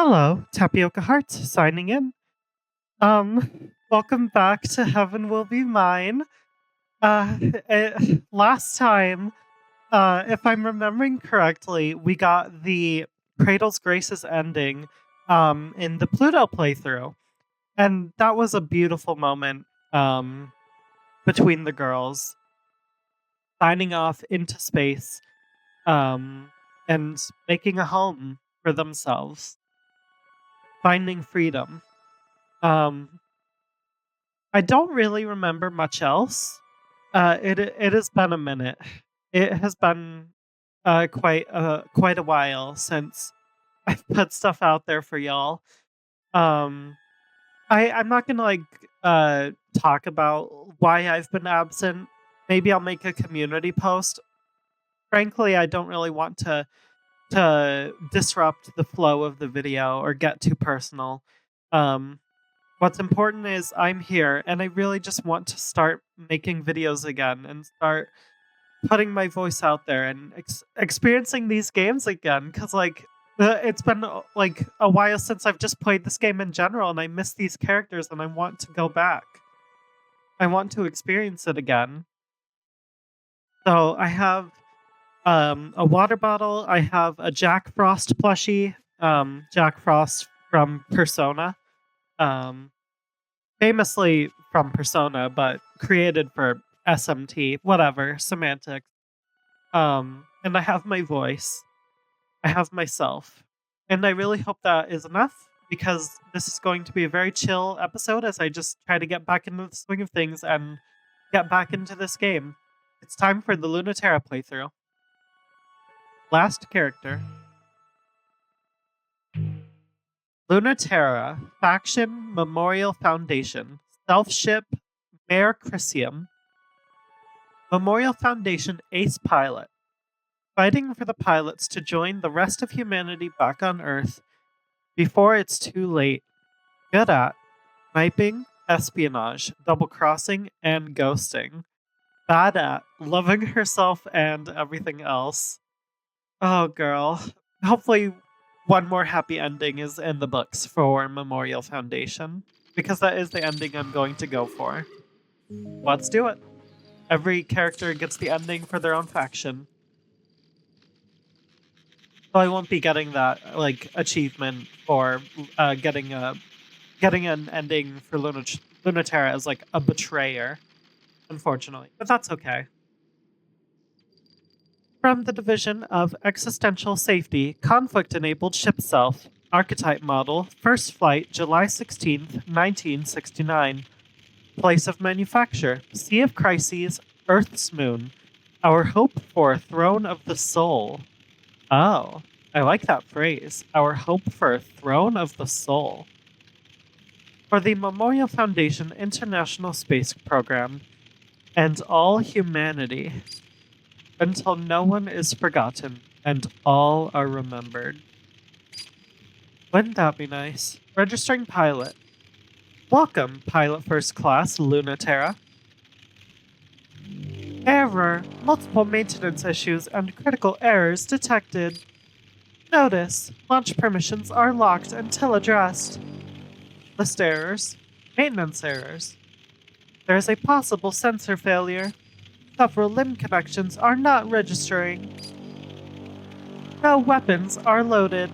Hello, Tapioca Hearts signing in. Welcome back to Heaven Will Be Mine. Uh, Last time, if I'm remembering correctly, we got the Cradle's Graces ending, in the Pluto playthrough. And that was a beautiful moment, between the girls, signing off into space, um, and making a home for themselves, finding freedom. Um, I don't really remember much else. It has been a minute. It has been quite a while since I've put stuff out there for y'all. Um, I'm not gonna talk about why I've been absent. Maybe I'll make a community post. Frankly, I don't really want to disrupt the flow of the video or get too personal. Um, What's important is I'm here and I really just want to start making videos again and start putting my voice out there and experiencing these games again because it's been like a while since I've just played this game in general and I miss these characters and I want to go back. I want to experience it again. So I have a water bottle, I have a Jack Frost plushie, Jack Frost from Persona. Um Famously from Persona, but created for SMT, whatever, semantics. And I have my voice. I have myself. And I really hope that is enough because this is going to be a very chill episode as I just try to get back into the swing of things and get back into this game. It's time for the Luna-Terra playthrough. Last character. Luna-Terra, Faction Memorial Foundation, Self-Ship Mare Crisium, Memorial Foundation Ace Pilot, fighting for the pilots to join the rest of humanity back on Earth before it's too late. Good at sniping, espionage, double-crossing, and ghosting. Bad at loving herself and everything else. Oh, girl. Hopefully one more happy ending is in the books for Memorial Foundation, because that is the ending I'm going to go for. Let's do it. Every character gets the ending for their own faction. So I won't be getting that achievement for getting an ending for Luna-Terra as like a betrayer, unfortunately. But that's okay. From the Division of Existential Safety, Conflict-Enabled Ship Self, Archetype Model, First Flight, July 16th, 1969. Place of Manufacture, Sea of Crises, Earth's Moon. Our hope for a Throne of the Soul. Oh, I like that phrase. Our hope for a Throne of the Soul. For the Memorial Foundation International Space Program, and all humanity. Until no one is forgotten, and all are remembered. Wouldn't that be nice? Registering pilot. Welcome, Pilot First Class, Luna-Terra. Error. Multiple maintenance issues and critical errors detected. Notice. Launch permissions are locked until addressed. List errors. Maintenance errors. There is a possible sensor failure. Several limb connections are not registering. No weapons are loaded.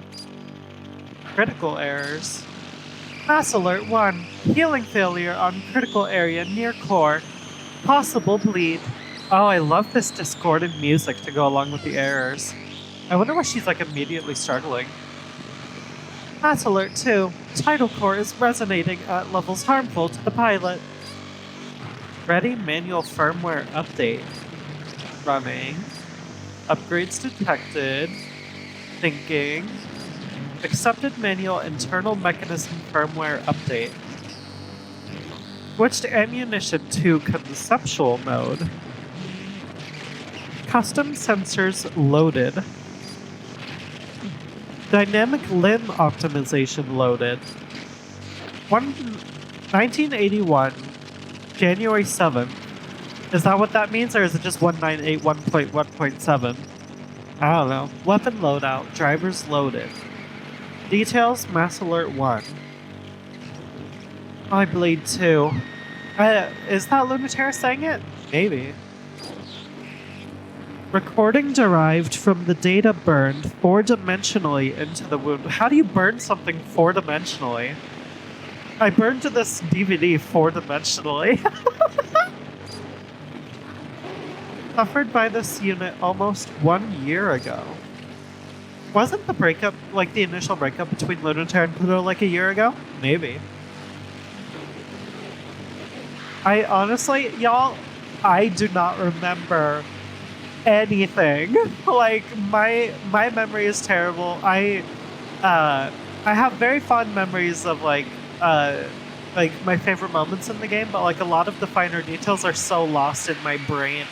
Critical errors. Mass Alert 1. Healing failure on critical area near core. Possible bleed. Oh, I love this discordant music to go along with the errors. I wonder why she's immediately startling. Mass Alert 2. Tidal core is resonating at levels harmful to the pilot. Ready manual firmware update. Running. Upgrades detected. Thinking. Accepted manual internal mechanism firmware update. Switched ammunition to conceptual mode. Custom sensors loaded. Dynamic limb optimization loaded. 1981. January 7th. Is that what that means, or is it just 1981.1.7? I don't know. Weapon loadout. Drivers loaded. Details, Mass Alert 1. I bleed 2. Is that Luna-Terra saying it? Maybe. Recording derived from the data burned four-dimensionally into the wound. How do you burn something four-dimensionally? I burned this DVD four-dimensionally. Suffered by this unit almost 1 year ago. Wasn't the breakup, like the initial breakup between Luna-Terra and Pluto like a year ago? Maybe. I honestly, y'all, I do not remember anything. Like my memory is terrible. I have very fond memories of like my favorite moments in the game, but like a lot of the finer details are so lost in my brain.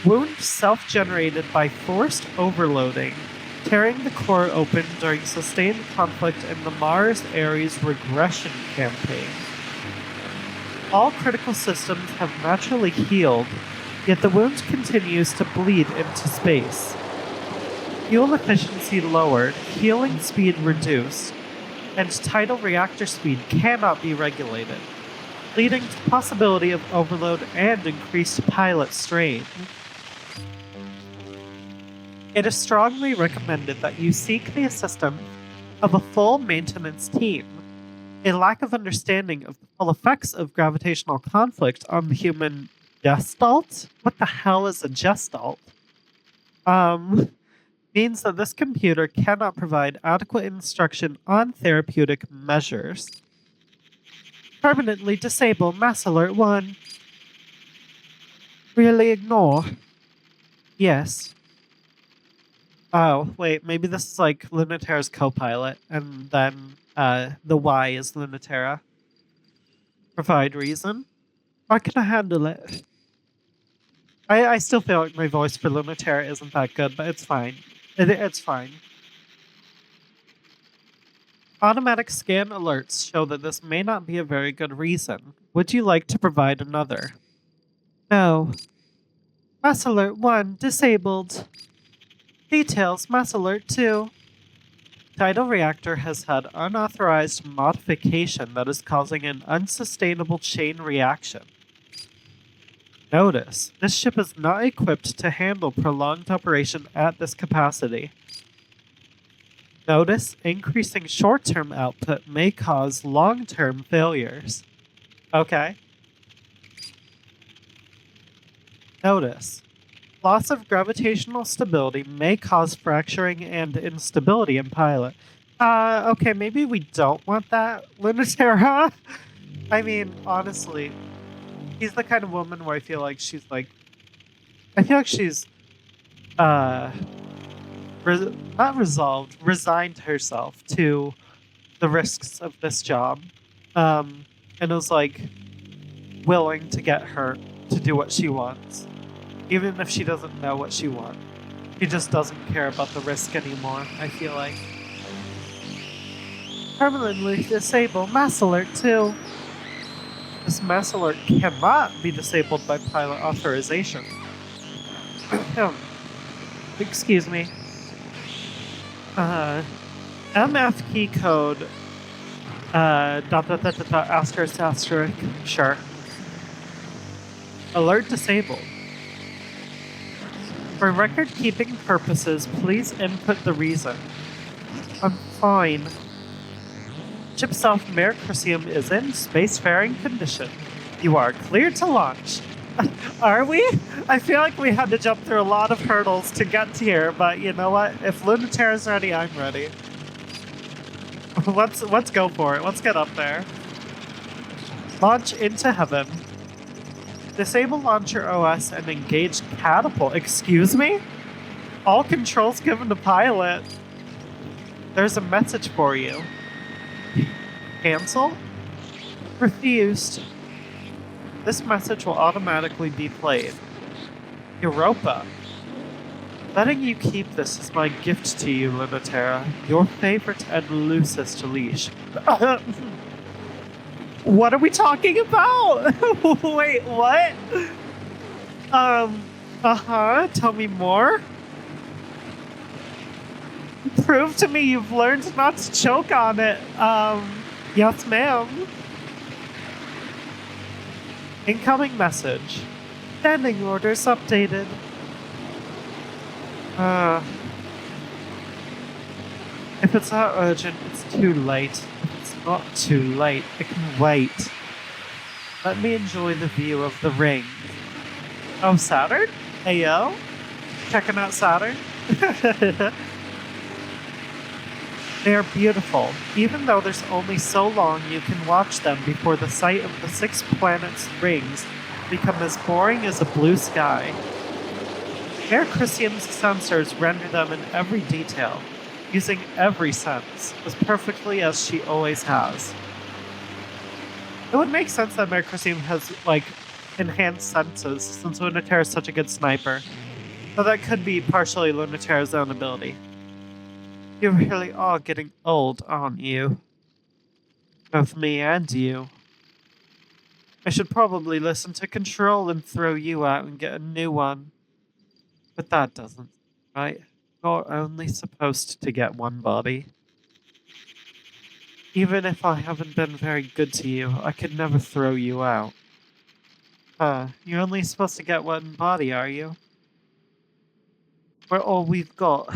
Wound self-generated by forced overloading, tearing the core open during sustained conflict in the Mars-Ares regression campaign. All critical systems have naturally healed, yet the wound continues to bleed into space. Fuel efficiency lowered, healing speed reduced, and tidal reactor speed cannot be regulated, leading to possibility of overload and increased pilot strain. It is strongly recommended that you seek the assistance of a full maintenance team. A lack of understanding of the full effects of gravitational conflict on the human gestalt? What the hell is a gestalt? Means that this computer cannot provide adequate instruction on therapeutic measures. Permanently disable Mass Alert 1. Really ignore. Yes. Oh, wait, maybe this is like Luna-Terra's co-pilot, and then the Y is Luna-Terra. Provide reason? I can handle it. I still feel like my voice for Luna-Terra isn't that good, but it's fine. It's fine. Automatic scan alerts show that this may not be a very good reason. Would you like to provide another? No. Mass Alert 1 disabled. Details, Mass Alert 2. Tidal reactor has had unauthorized modification that is causing an unsustainable chain reaction. Notice, this ship is not equipped to handle prolonged operation at this capacity. Notice, increasing short-term output may cause long-term failures. Okay. Notice, loss of gravitational stability may cause fracturing and instability in pilot. Okay, maybe we don't want that, Luna-Terra. I mean, honestly, she's the kind of woman where I feel like she's not resolved, resigned herself to the risks of this job. And was like willing to get her to do what she wants. Even if she doesn't know what she wants. She just doesn't care about the risk anymore, I feel like. Permanently disable Mass Alert 2. This Mass Alert cannot be disabled by pilot authorization. Excuse me. MF key code asterisk. Sure. Alert disabled. For record-keeping purposes, please input the reason. I'm fine. Ship self-Mercursium is in spacefaring condition. You are clear to launch. Are we? I feel like we had to jump through a lot of hurdles to get here, but you know what? If Luna-Terra's ready, I'm ready. Let's go for it. Let's get up there. Launch into heaven. Disable launcher OS and engage catapult. Excuse me? All controls given to pilot. There's a message for you. Cancel? Refused. This message will automatically be played. Europa. Letting you keep this is my gift to you, Luna-Terra. Your favorite and loosest leash. What are we talking about? Wait, what? Tell me more? Prove to me you've learned not to choke on it. Yes, ma'am. Incoming message. Standing orders updated. If it's not urgent, it's too late. If it's not too late, it can wait. Let me enjoy the view of the ring. Oh, Saturn? Hey, yo? Checking out Saturn? They are beautiful, even though there's only so long you can watch them before the sight of the 6 planets' rings become as boring as a blue sky. Mare Chrysium's sensors render them in every detail, using every sense, as perfectly as she always has. It would make sense that Mare Chrysium has, like, enhanced senses, since Luna-Terra is such a good sniper. So that could be partially Luna-Terra's own ability. You really are getting old, aren't you? Both me and you. I should probably listen to Control and throw you out and get a new one. But that doesn't, right? You're only supposed to get one body. Even if I haven't been very good to you, I could never throw you out. You're only supposed to get one body, are you? We're all we've got.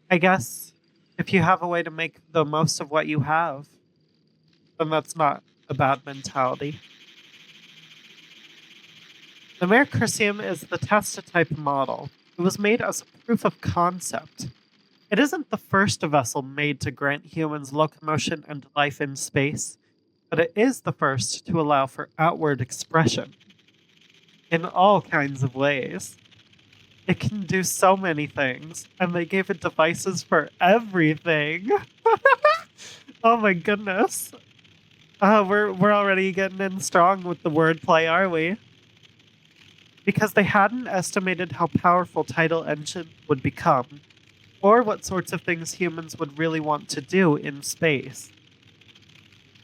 I guess if you have a way to make the most of what you have, then that's not a bad mentality. The Mare Chrysium is the test-type model. It was made as a proof of concept. It isn't the first vessel made to grant humans locomotion and life in space, but it is the first to allow for outward expression. In all kinds of ways. It can do so many things, and they gave it devices for everything. Oh my goodness. We're already getting in strong with the wordplay, are we? Because they hadn't estimated how powerful Tidal Engine would become, or what sorts of things humans would really want to do in space.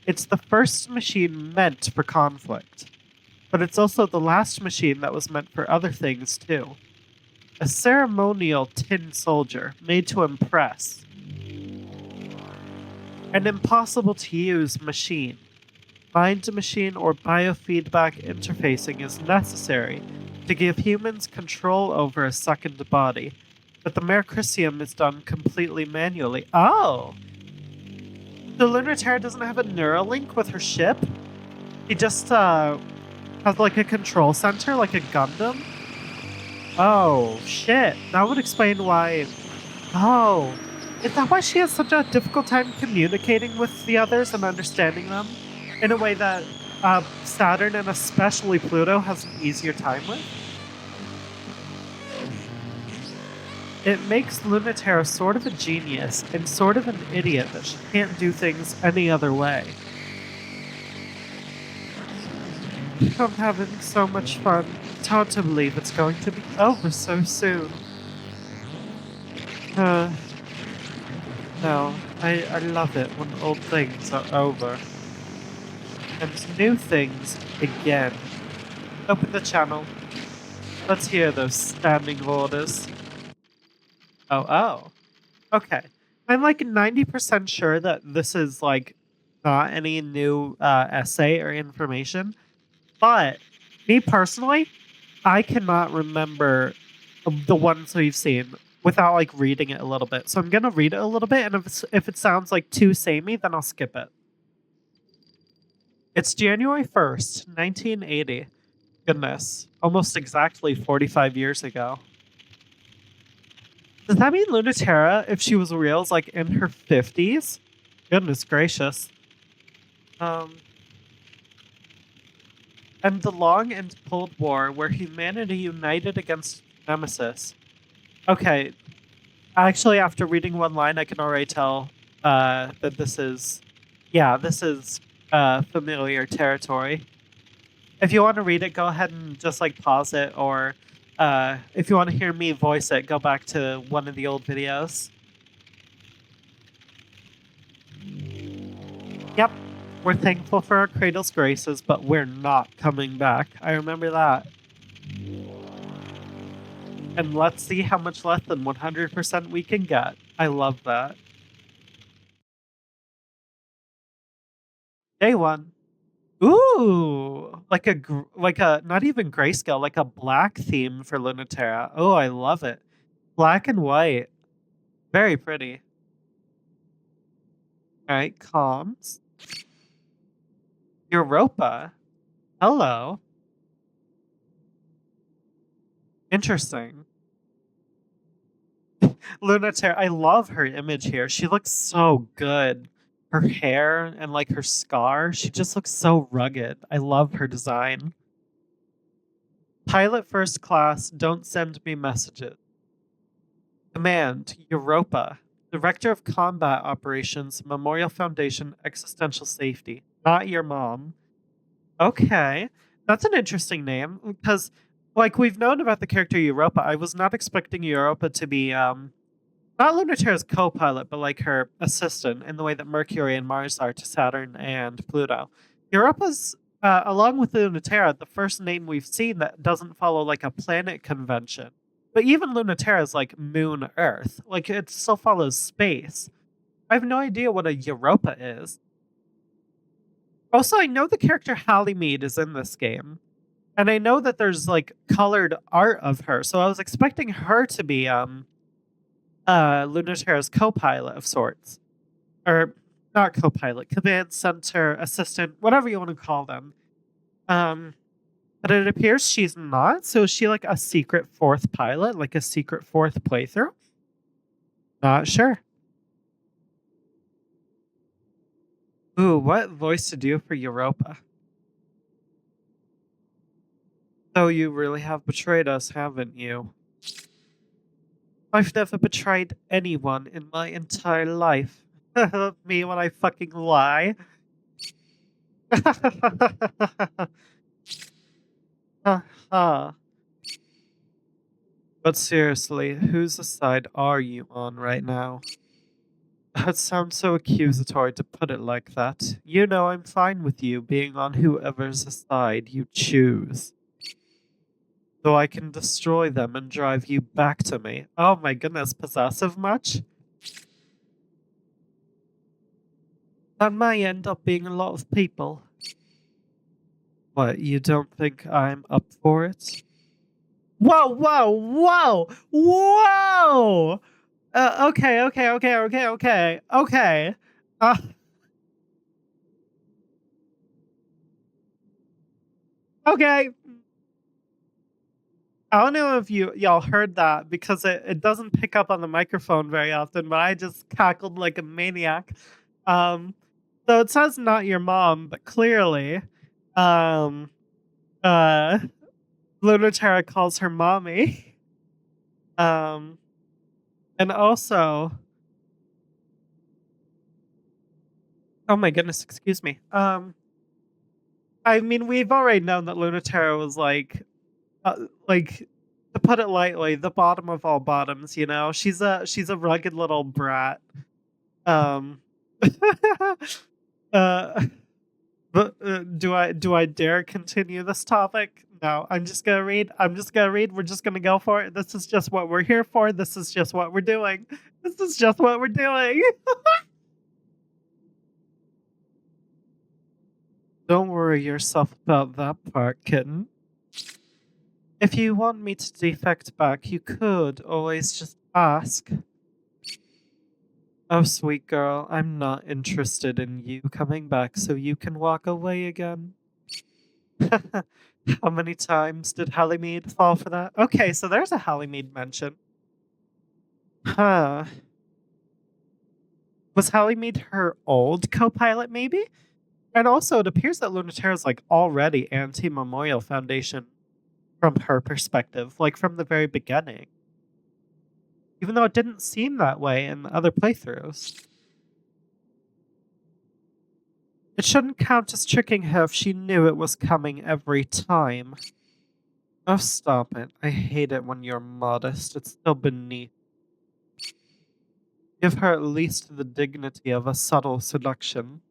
It's the first machine meant for conflict, but it's also the last machine that was meant for other things too. A ceremonial tin soldier made to impress. An impossible-to-use machine. Mind-to-machine or biofeedback interfacing is necessary to give humans control over a second body, but the Mare Chrysium is done completely manually. Oh! The Luna-Terra doesn't have a Neuralink with her ship? He just, has like a control center, like a Gundam? Oh, shit. That would explain why... Oh. Is that why she has such a difficult time communicating with the others and understanding them? In a way that Saturn and especially Pluto has an easier time with? It makes Luna-Terra sort of a genius and sort of an idiot that she can't do things any other way. I'm having so much fun. It's hard to believe it's going to be over so soon. No, I love it when old things are over. And new things again. Open the channel. Let's hear those standing orders. Oh. Okay. I'm like 90% sure that this is like not any new essay or information. But me personally, I cannot remember the ones we've seen without like reading it a little bit. So I'm gonna read it a little bit, and if it sounds like too samey, then I'll skip it. It's January 1st, 1980. Goodness, almost exactly 45 years ago. Does that mean Luna-Terra, if she was real, is like in her 50s? Goodness gracious. And the long and cold war where humanity united against Nemesis. Okay, actually, after reading one line, I can already tell that this is familiar territory. If you want to read it, go ahead and just like pause it, or if you want to hear me voice it, go back to one of the old videos. Yep. We're thankful for our cradle's graces, but we're not coming back. I remember that. And let's see how much less than 100% we can get. I love that. Day 1. Ooh, like a not even grayscale, like a black theme for Luna-Terra. Oh, I love it. Black and white. Very pretty. Alright, comms. Europa. Hello. Interesting. Luna-Terra, I love her image here. She looks so good. Her hair and like her scar, she just looks so rugged. I love her design. Pilot first class, don't send me messages. Command, Europa. Director of Combat Operations, Memorial Foundation, Existential Safety. Not your mom. Okay. That's an interesting name because, like, we've known about the character Europa. I was not expecting Europa to be, not Luna-Terra's co pilot, but like her assistant in the way that Mercury and Mars are to Saturn and Pluto. Europa's, along with Luna-Terra, the first name we've seen that doesn't follow like a planet convention. But even Luna-Terra is like moon Earth. Like it still follows space. I have no idea what a Europa is. Also, I know the character Halimede is in this game. And I know that there's like colored art of her. So I was expecting her to be Luna-Terra's co-pilot of sorts. Or not co-pilot, command center, assistant, whatever you want to call them. Um but it appears she's not. So is she like a secret fourth pilot, like a secret fourth playthrough? Not sure. Ooh, what voice to do for Europa? So you really have betrayed us, haven't you? I've never betrayed anyone in my entire life. Me when I fucking lie. Haha. But seriously, whose side are you on right now? That sounds so accusatory to put it like that. You know I'm fine with you being on whoever's side you choose. So I can destroy them and drive you back to me. Oh my goodness, possessive much? That may end up being a lot of people. What, you don't think I'm up for it? Whoa, whoa, whoa, whoa! Okay. Uh, okay. I don't know if y'all heard that because it doesn't pick up on the microphone very often, but I just cackled like a maniac. Um, so it says not your mom, but clearly, um, uh, Luna-Terra calls her mommy. Um, and also, oh my goodness, excuse me. I mean, we've already known that Luna-Terra was like to put it lightly, the bottom of all bottoms. You know, she's a rugged little brat. Um, uh, but do I dare continue this topic? No, I'm just gonna read. I'm just gonna read. We're just gonna go for it. This is just what we're here for. This is just what we're doing. This is just what we're doing. Don't worry yourself about that part, kitten. If you want me to defect back, you could always just ask. Oh, sweet girl, I'm not interested in you coming back so you can walk away again. How many times did Halimede fall for that? Okay, so there's a Halimede mention. Huh. Was Halimede her old co-pilot, maybe? And also, it appears that Luna-Terra is like already anti-Memorial Foundation from her perspective, like from the very beginning. Even though it didn't seem that way in other playthroughs. It shouldn't count as tricking her if she knew it was coming every time. Oh, stop it. I hate it when you're modest. It's so beneath. Give her at least the dignity of a subtle seduction.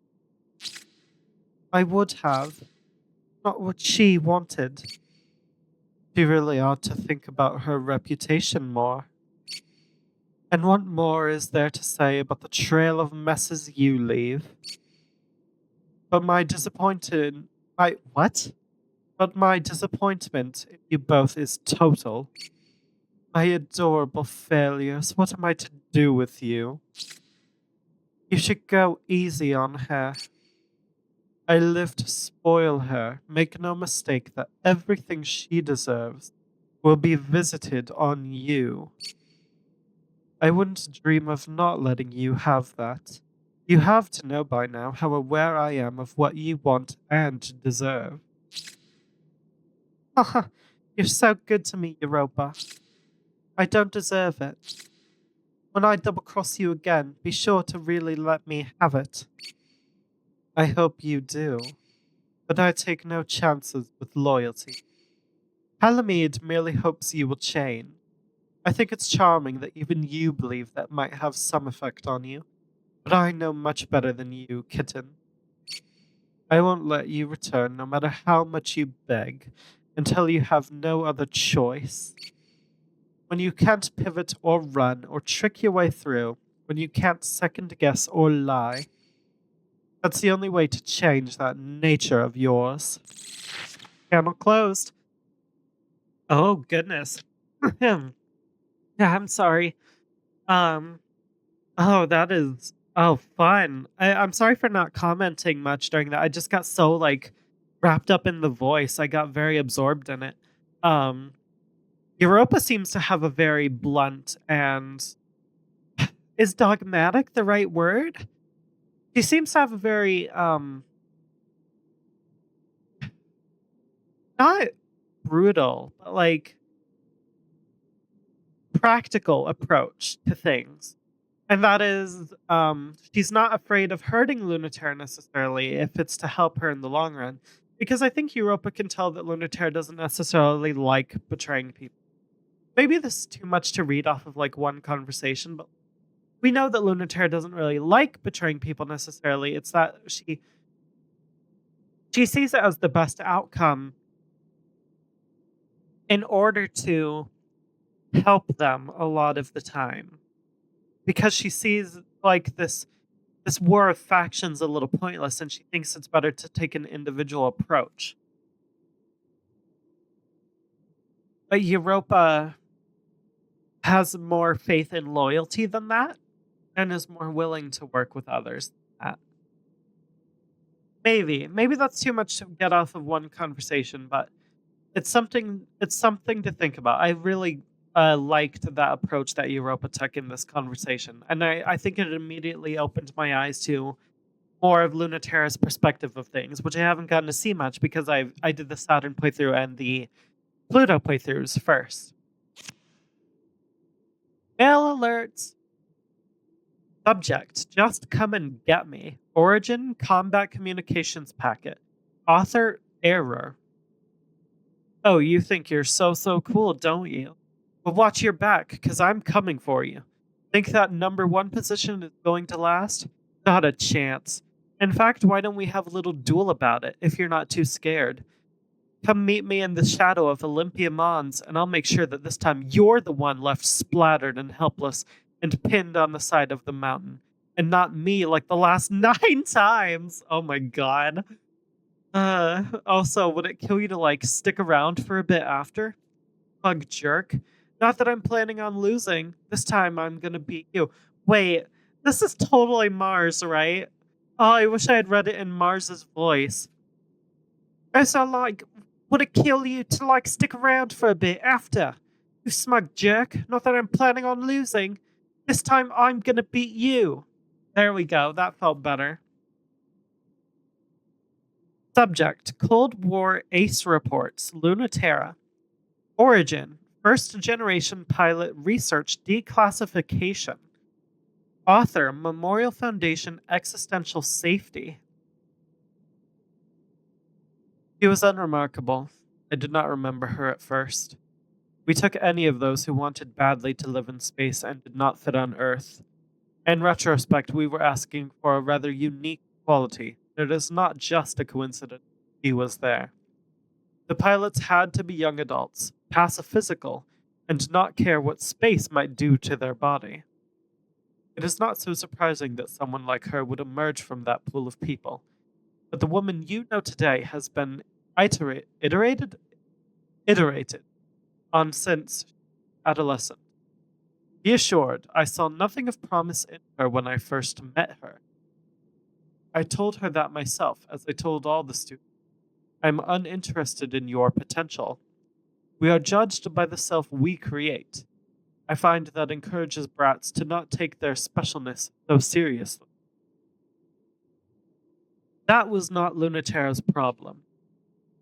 I would have. Not what she wanted. She really ought to think about her reputation more. And what more is there to say about the trail of messes you leave? But my disappointed. I. What? But my disappointment in you both is total. My adorable failures, what am I to do with you? You should go easy on her. I live to spoil her. Make no mistake that everything she deserves will be visited on you. I wouldn't dream of not letting you have that. You have to know by now how aware I am of what you want and deserve. Haha, you're so good to me, Europa. I don't deserve it. When I double cross you again, be sure to really let me have it. I hope you do, but I take no chances with loyalty. Palamede merely hopes you will change. I think it's charming that even you believe that might have some effect on you, but I know much better than you, kitten. I won't let you return no matter how much you beg, until you have no other choice. When you can't pivot or run or trick your way through, when you can't second guess or lie, that's the only way to change that nature of yours. Channel closed. Oh, goodness. Yeah, I'm sorry. Um, oh, that is, oh, fun. I'm sorry for not commenting much during that. I just got so, like, wrapped up in the voice. I got very absorbed in it. Um, Europa seems to have a very blunt and, is dogmatic the right word? She seems to have a very, not brutal, but like practical approach to things. And that is, she's not afraid of hurting Luna-Terra necessarily if it's to help her in the long run. Because I think Europa can tell that Luna-Terra doesn't necessarily like betraying people. Maybe this is too much to read off of like one conversation, but we know that Luna-Terra doesn't really like betraying people necessarily. It's that she sees it as the best outcome in order to help them a lot of the time. Because she sees like this war of factions a little pointless and she thinks it's better to take an individual approach. But Europa has more faith and loyalty than that and is more willing to work with others than that. Maybe that's too much to get off of one conversation, but it's something to think about. I really liked that approach that Europa took in this conversation, and I think it immediately opened my eyes to more of Luna-Terra's perspective of things, which I haven't gotten to see much because I did the Saturn playthrough and the Pluto playthroughs first. Mail alerts. Subject: Just come and get me. Origin: Combat Communications Packet. Author: Error. Oh, you think you're so cool, don't you? But watch your back, cause I'm coming for you. Think that number one position is going to last? Not a chance. In fact, why don't we have a little duel about it, if you're not too scared? Come meet me in the shadow of Olympia Mons, and I'll make sure that this time you're the one left splattered and helpless and pinned on the side of the mountain, and not me like the last 9 times. Oh my god. Also, would it kill you to, like, stick around for a bit after? Bug jerk. Not that I'm planning on losing. This time I'm gonna beat you. Wait, this is totally Mars, right? Oh, I wish I had read it in Mars's voice. So, like, would it kill you to, like, stick around for a bit after? You smug jerk. Not that I'm planning on losing. This time I'm gonna beat you. There we go. That felt better. Subject: Cold War Ace Reports, Luna-Terra. Origin: First Generation Pilot Research Declassification. Author: Memorial Foundation Existential Safety. She was unremarkable. I did not remember her at first. We took any of those who wanted badly to live in space and did not fit on Earth. In retrospect, we were asking for a rather unique quality. It is not just a coincidence he was there. The pilots had to be young adults, pacifiscal, and not care what space might do to their body. It is not so surprising that someone like her would emerge from that pool of people, but the woman you know today has been iterated on since adolescent. Be assured, I saw nothing of promise in her when I first met her. I told her that myself, as I told all the students. I am uninterested in your potential. We are judged by the self we create. I find that encourages brats to not take their specialness so seriously. That was not Luna-Terra's problem.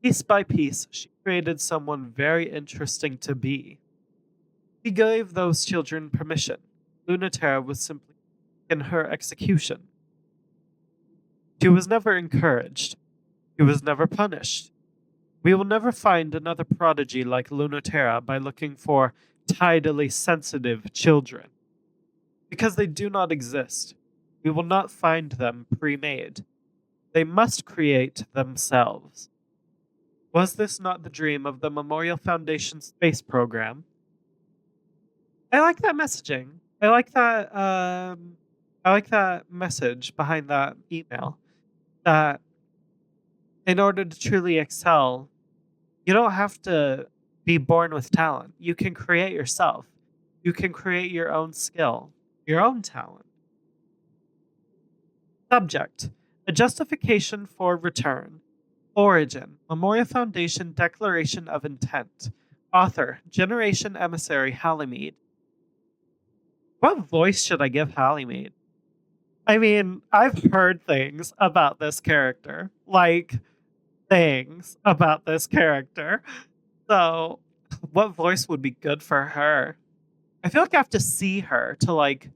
Piece by piece, she created someone very interesting to be. She gave those children permission. Luna-Terra was simply in her execution. She was never encouraged. She was never punished. We will never find another prodigy like Luna-Terra by looking for tidally sensitive children. Because they do not exist, we will not find them pre-made. They must create themselves. Was this not the dream of the Memorial Foundation space program? I like that messaging. I like that message behind that email. That in order to truly excel, you don't have to be born with talent. You can create yourself. You can create your own skill, your own talent. Subject: a justification for return. Origin: Memorial Foundation Declaration of Intent. Author: Generation Emissary Halimede. What voice should I give Halimede? I mean, I've heard things about this character. Like, things about this character. So, what voice would be good for her? I feel like I have to see her to, like,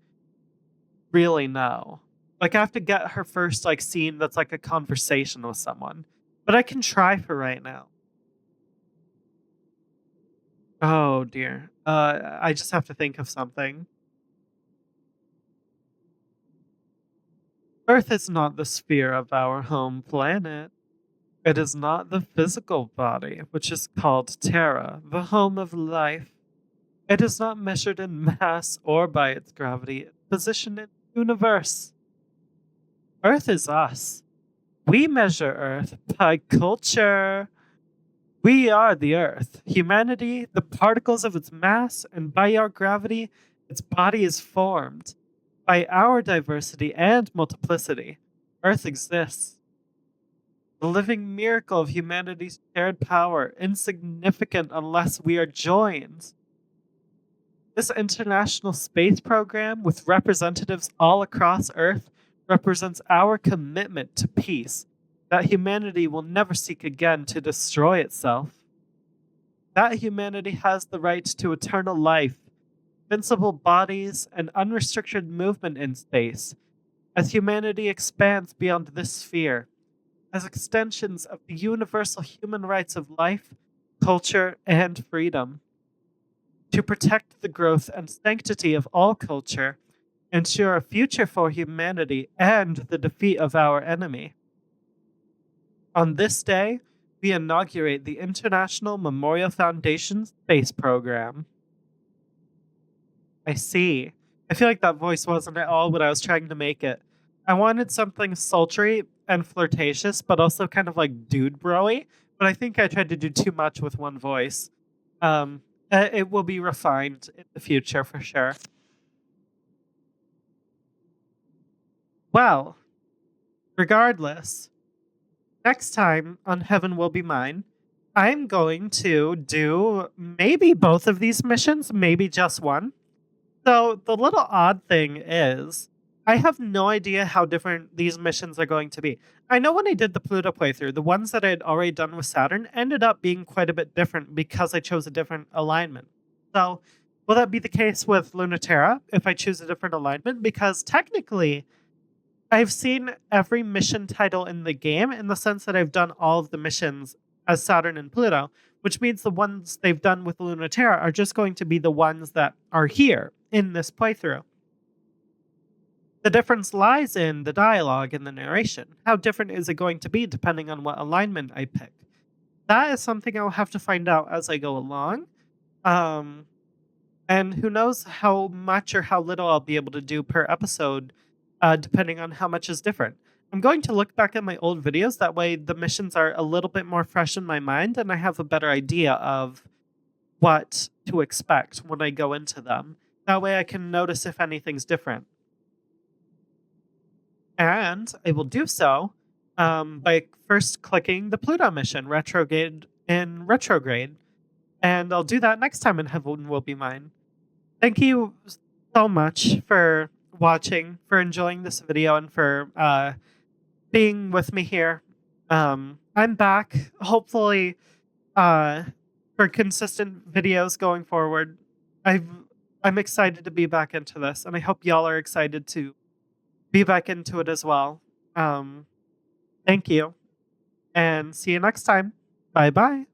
really know. Like, I have to get her first, like, scene that's like a conversation with someone. But I can try for right now. Oh, dear. I just have to think of something. Earth is not the sphere of our home planet. It is not the physical body, which is called Terra, the home of life. It is not measured in mass or by its gravity, its position in the universe. Earth is us. We measure Earth by culture. We are the Earth. Humanity, the particles of its mass, and by our gravity, its body is formed. By our diversity and multiplicity, Earth exists. The living miracle of humanity's shared power, insignificant unless we are joined. This international space program, with representatives all across Earth, represents our commitment to peace, that humanity will never seek again to destroy itself. That humanity has the right to eternal life, invincible bodies, and unrestricted movement in space, as humanity expands beyond this sphere, as extensions of the universal human rights of life, culture, and freedom. To protect the growth and sanctity of all culture, ensure a future for humanity, and the defeat of our enemy. On this day, we inaugurate the International Memorial Foundation Space Program. I see. I feel like that voice wasn't at all what I was trying to make it. I wanted something sultry and flirtatious, but also kind of like dude bro-y. But I think I tried to do too much with one voice. It will be refined in the future for sure. Well, regardless, next time on Heaven Will Be Mine, I'm going to do maybe both of these missions, maybe just one. So the little odd thing is, I have no idea how different these missions are going to be. I know when I did the Pluto playthrough, the ones that I had already done with Saturn ended up being quite a bit different because I chose a different alignment. So, will that be the case with Luna-Terra if I choose a different alignment? Because technically, I've seen every mission title in the game in the sense that I've done all of the missions as Saturn and Pluto, which means the ones they've done with Luna-Terra are just going to be the ones that are here in this playthrough. The difference lies in the dialogue and the narration. How different is it going to be depending on what alignment I pick? That is something I'll have to find out as I go along. Um, and who knows how much or how little I'll be able to do per episode, depending on how much is different. I'm going to look back at my old videos. That way, the missions are a little bit more fresh in my mind, and I have a better idea of what to expect when I go into them. That way, I can notice if anything's different. And I will do so by first clicking the Pluto mission, retrograde. And I'll do that next time in Heaven Will Be Mine. Thank you so much for watching, for enjoying this video, and for being with me here. I'm back, hopefully, uh, for consistent videos going forward. I've I'm excited to be back into this, and I hope y'all are excited to be back into it as well. Um, Thank you, and see you next time. Bye bye.